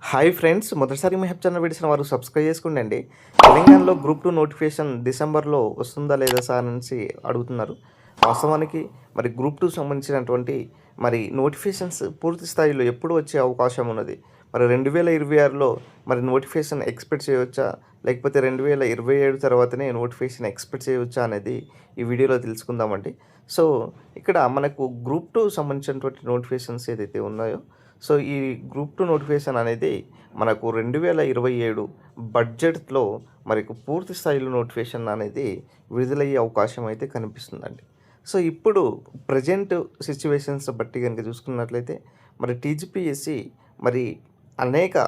Hi friends, మొదటిసారి మీ help channel videos వారు subscribe చేసుకోండి. తెలంగాణలో గ్రూప్ 2 నోటిఫికేషన్ డిసెంబర్లో వస్తుందా లేదా సార్ అనేసి అడుగుతున్నారు. వాస్తవానికి మరి గ్రూప్ 2 సంబంధించినటువంటి మరి నోటిఫికేషన్స్ పూర్తి స్థాయిలో ఎప్పుడు వచ్చే అవకాశం ఉన్నది? మరి 2026లో మరి నోటిఫికేషన్ ఎక్స్పెక్ట్ చేయవచ్చా? లేకపోతే 2027 తర్వాతనే నోటిఫికేషన్ ఎక్స్పెక్ట్ చేయవచ్చా అనేది ఈ వీడియోలో తెలుసుకుందామండి. సో ఇక్కడ మనకు గ్రూప్ 2 సంబంధించినటువంటి నోటిఫికేషన్స్ ఏదైతే ఉన్నాయో, సో ఈ గ్రూప్ 2 నోటిఫికేషన్ అనేది మనకు 2027 బడ్జెట్‌లో మనకు పూర్తి స్థాయిలో నోటిఫికేషన్ అనేది విడుదలయ్యే అవకాశం అయితే కనిపిస్తుందండి. సో ఇప్పుడు ప్రెజెంట్ సిట్యుయేషన్స్ బట్టి గనుక చూసుకున్నట్లయితే మరి టీజీపీఎస్సీ మరి అనేక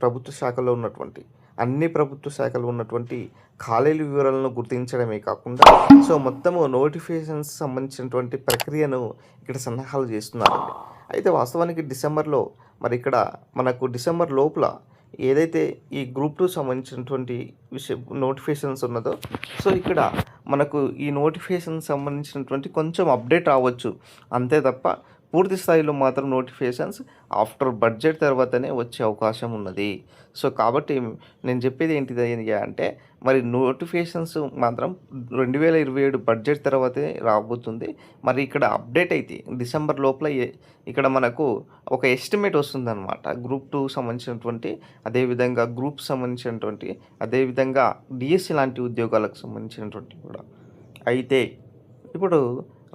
ప్రభుత్వ శాఖల్లో ఉన్నటువంటి అన్ని ప్రభుత్వ శాఖలు ఉన్నటువంటి ఖాళీల వివరాలను గుర్తించడమే కాకుండా సో మొత్తము నోటిఫికేషన్స్ సంబంధించినటువంటి ప్రక్రియను ఇక్కడ సన్నాహాలు చేస్తున్నారండి. అయితే వాస్తవానికి డిసెంబర్లో మరి ఇక్కడ మనకు డిసెంబర్ లోపల ఏదైతే ఈ గ్రూప్ 2 సంబంధించినటువంటి నోటిఫికేషన్స్ ఉన్నదో, సో ఇక్కడ మనకు ఈ నోటిఫికేషన్ సంబంధించినటువంటి కొంచెం అప్డేట్ రావచ్చు. అంతే తప్ప పూర్తి స్థాయిలో మాత్రం నోటిఫికేషన్స్ ఆఫ్టర్ బడ్జెట్ తర్వాతనే వచ్చే అవకాశం ఉన్నది. సో కాబట్టి నేను చెప్పేది ఏంటిది అంటే మరి నోటిఫికేషన్స్ మాత్రం 2027 బడ్జెట్ తర్వాతే రాబోతుంది. మరి ఇక్కడ అప్డేట్ అయితే డిసెంబర్ లోపల ఇక్కడ మనకు ఒక ఎస్టిమేట్ వస్తుందన్నమాట. గ్రూప్ 2 సంబంధించినటువంటి, అదేవిధంగా గ్రూప్ సంబంధించినటువంటి, అదేవిధంగా డిఎస్సి లాంటి ఉద్యోగాలకు సంబంధించినటువంటి కూడా. అయితే ఇప్పుడు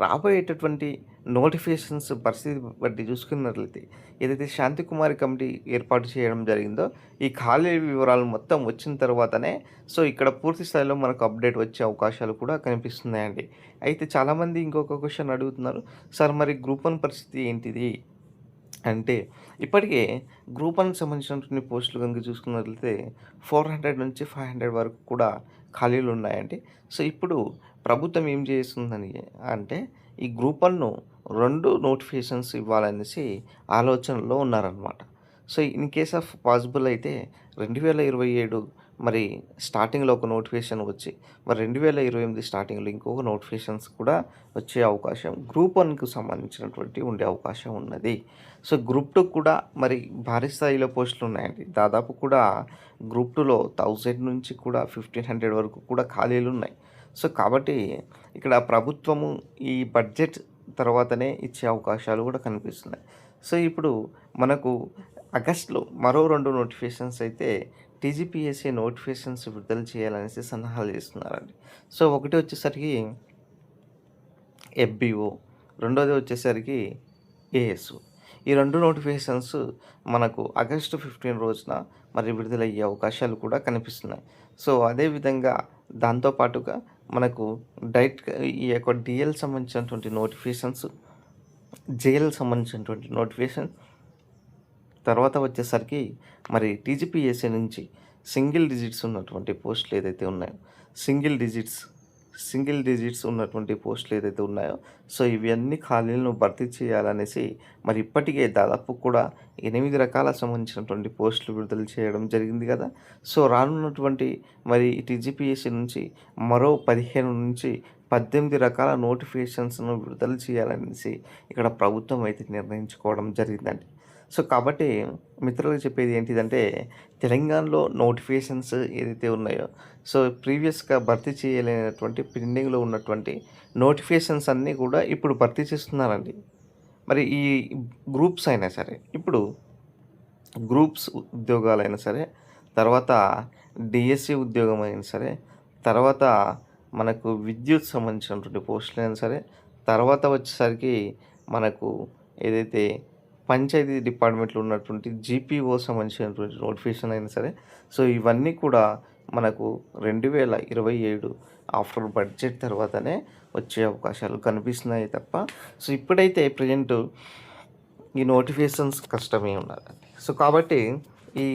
రాబోయేటటువంటి నోటిఫికేషన్స్ పరిస్థితి బట్టి చూసుకున్నట్లయితే ఏదైతే శాంతికుమారి కమిటీ ఏర్పాటు చేయడం జరిగిందో, ఈ ఖాళీ వివరాలు మొత్తం వచ్చిన తర్వాతనే సో ఇక్కడ పూర్తి స్థాయిలో మనకు అప్డేట్ వచ్చే అవకాశాలు కూడా కనిపిస్తున్నాయండి. అయితే చాలామంది ఇంకొక క్వశ్చన్ అడుగుతున్నారు, సార్ మరి గ్రూప్ 1 పరిస్థితి ఏంటిది అంటే, ఇప్పటికే గ్రూప్ 1 సంబంధించినటువంటి పోస్టులు కనుక చూసుకున్నట్లయితే 400 నుంచి 500 వరకు కూడా ఖాళీలు ఉన్నాయండి. సో ఇప్పుడు ప్రభుత్వం ఏం చేస్తుందని అంటే ఈ గ్రూప్ 1ను 2 నోటిఫికేషన్స్ ఇవ్వాలనేసి ఆలోచనలో ఉన్నారనమాట. So in case of possible అయితే 2027 మరి స్టార్టింగ్లో ఒక నోటిఫికేషన్ వచ్చి మరి 2028 స్టార్టింగ్లో ఇంకొక నోటిఫికేషన్స్ కూడా వచ్చే అవకాశం గ్రూప్ 1కు సంబంధించినటువంటి ఉండే అవకాశం ఉన్నది. సో గ్రూప్ 2 కూడా మరి భారీ స్థాయిలో పోస్టులు ఉన్నాయండి. దాదాపు కూడా గ్రూప్ 2లో 1000 నుంచి కూడా 1500 వరకు కూడా ఖాళీలు ఉన్నాయి. సో కాబట్టి ఇక్కడ ప్రభుత్వము ఈ బడ్జెట్ తర్వాతనే ఇచ్చే అవకాశాలు కూడా కనిపిస్తున్నాయి. సో ఇప్పుడు మనకు ఆగస్టులో మరో 2 నోటిఫికేషన్స్ అయితే టీజీపీఎస్సీ నోటిఫికేషన్స్ విడుదల చేయాలనేసి సన్నాహాలు చేస్తున్నారండి. సో ఒకటి వచ్చేసరికి ఎఫ్బిఓ, రెండోది వచ్చేసరికి ఏఎస్ఓ. ఈ 2 నోటిఫికేషన్స్ మనకు ఆగస్టు 15 రోజున మరి విడుదలయ్యే అవకాశాలు కూడా కనిపిస్తున్నాయి. సో అదేవిధంగా దాంతోపాటుగా మనకు ఈ యొక్క డిఎల్ సంబంధించినటువంటి నోటిఫికేషన్స్, జేఎల్ సంబంధించినటువంటి నోటిఫికేషన్, తర్వాత వచ్చేసరికి మరి టీజీపీఎస్సీ నుంచి సింగిల్ డిజిట్స్ ఉన్నటువంటి పోస్టులు ఏదైతే ఉన్నాయో, సింగిల్ డిజిట్స్ ఉన్నటువంటి పోస్టులు ఏదైతే ఉన్నాయో, సో ఇవన్నీ ఖాళీలను భర్తీ చేయాలనేసి మరి ఇప్పటికే దాదాపు కూడా 8 రకాల సంబంధించినటువంటి పోస్టులు విడుదల చేయడం జరిగింది కదా. సో రానున్నటువంటి మరి టీజీపీఎస్సీ నుంచి మరో 15 నుంచి 18 రకాల నోటిఫికేషన్స్ను విడుదల చేయాలనేసి ఇక్కడ ప్రభుత్వం అయితే నిర్ణయించుకోవడం జరిగిందండి. సో కాబట్టి మిత్రులకు చెప్పేది ఏంటిదంటే, తెలంగాణలో నోటిఫికేషన్స్ ఏదైతే ఉన్నాయో, సో ప్రీవియస్గా భర్తీ చేయలేనటువంటి పెండింగ్లో ఉన్నటువంటి నోటిఫికేషన్స్ అన్నీ కూడా ఇప్పుడు భర్తీ చేస్తున్నారండి. మరి ఈ గ్రూప్స్ అయినా సరే, ఇప్పుడు గ్రూప్స్ ఉద్యోగాలైనా సరే, తర్వాత డిఎస్సి ఉద్యోగం అయినా సరే, తర్వాత మనకు విద్యుత్ సంబంధించినటువంటి పోస్టులైనా సరే, తర్వాత వచ్చేసరికి మనకు ఏదైతే పంచాయతీ డిపార్ట్మెంట్లో ఉన్నటువంటి జీపీఓ సంబంధించినటువంటి నోటిఫికేషన్ అయినా సరే, సో ఇవన్నీ కూడా మనకు 2027 ఆఫ్టర్ బడ్జెట్ తర్వాతనే వచ్చే అవకాశాలు కనిపిస్తున్నాయి తప్ప, సో ఇప్పుడైతే ప్రజెంట్ ఈ నోటిఫికేషన్స్ కష్టమే ఉన్నది. సో కాబట్టి ఈ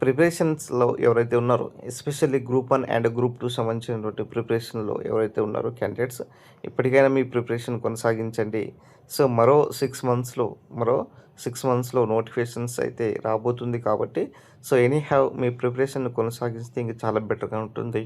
ప్రిపరేషన్స్లో ఎవరైతే ఉన్నారో, ఎస్పెషల్లీ గ్రూప్ 1 అండ్ గ్రూప్ 2 సంబంధించినటువంటి ప్రిపరేషన్లో ఎవరైతే ఉన్నారో క్యాండిడేట్స్, ఇప్పటికైనా మీ ప్రిపరేషన్ కొనసాగించండి. సో మరో 6 మంత్స్లో నోటిఫికేషన్స్ అయితే రాబోతుంది కాబట్టి సో మీ ప్రిపరేషన్ కొనసాగిస్తే ఇంకా చాలా బెటర్గా ఉంటుంది.